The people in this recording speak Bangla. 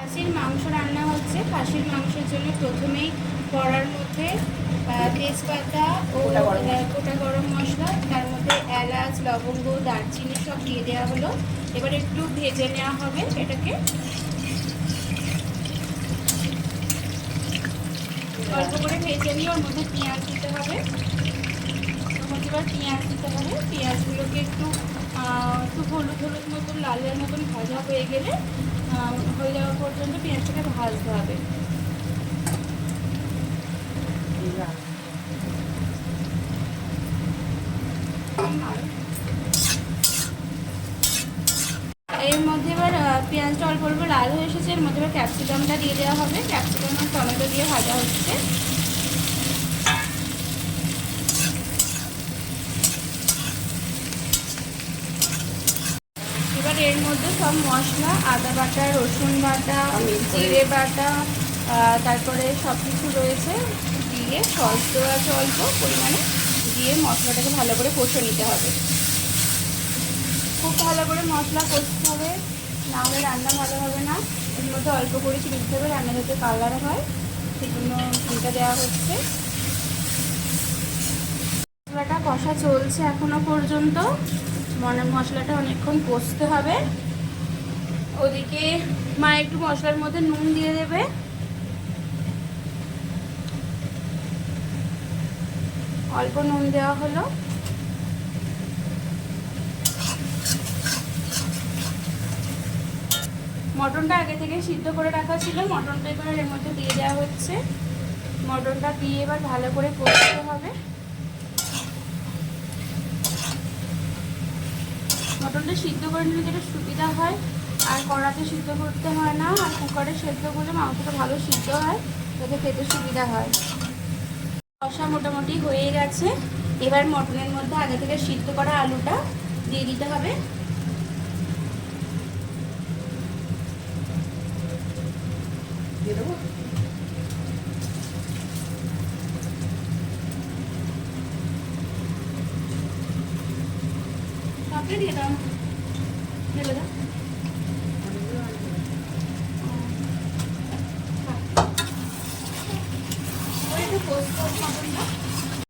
খাসির মাংস রান্না হচ্ছে। খাসির মাংসের জন্য প্রথমেই কড়ার মধ্যে তেজপাতা ও গোটা গরম মশলা, তার মধ্যে এলাচ, লবঙ্গ, দারচিনি সব দিয়ে দেওয়া হলো। এবার একটু ভেজে নেওয়া হবে এটাকে। অল্প করে ভেজে নিয়ে ওর মধ্যে পেঁয়াজ দিতে হবে। ওর মধ্যে এবার পেঁয়াজ দিতে হবে। পেঁয়াজগুলোকে একটু একটু হলুদ হলুদ মতন, লাল লাল মতন ভাজা হয়ে গেলে, হয়ে যাওয়া পর্যন্ত পেঁয়াজটাকে ভাজতে হবে। এর মধ্যে এবার পেঁয়াজটা অল্প অল্প লাল হয়ে এসেছে। এর মধ্যে এবার ক্যাপসিকামটা দিয়ে দেওয়া হবে। ক্যাপসিকাম আর টমেটো দিয়ে ভাজা হচ্ছে। এবার এর মধ্যে সব মশলা, আদা বাটা, রসুন বাটা, জিরে বাটা, তারপরে সব কিছু রয়েছে দিয়ে সস দেওয়া আছে অল্প পরিমাণে, দিয়ে মশলাটাকে ভালো করে কষে নিতে হবে। খুব ভালো করে মশলা কষতে হবে, না হলে রান্না ভালো হবে না। এর মধ্যে অল্প করে চিনি দিতে হবে, রান্না যাতে কালার হয় সেজন্য চিনিটা দেওয়া হচ্ছে। মশলাটা কষা চলছে এখনো পর্যন্ত। মশলাটা অনেকক্ষণ কষতে হবে। ওদিকে মা একটু মশলার মধ্যে নুন দিয়ে দেবে। অল্প নুন দেওয়া হলো। মটনটা আগে থেকে সিদ্ধ করে রাখা ছিল, মটনটা এবার এর মধ্যে দিয়ে দেওয়া হচ্ছে। মটনটা দিয়ে এবার ভালো করে কষতে হবে। মটনটা সিদ্ধ করে নিলে যেটা সুবিধা হয়, আর কড়াতে সিদ্ধ করতে হয় না, আর কুকারে সেদ্ধ করলে মাংসটা ভালো সিদ্ধ হয়, যাতে খেতে সুবিধা হয়। কষা মোটামুটি হয়ে গেছে। এবার মটনের মধ্যে আগে থেকে সিদ্ধ করা আলুটা দিয়ে দিতে হবে। দিয়ে দেবো। দিয়ে দাও, ঢেলে দাও।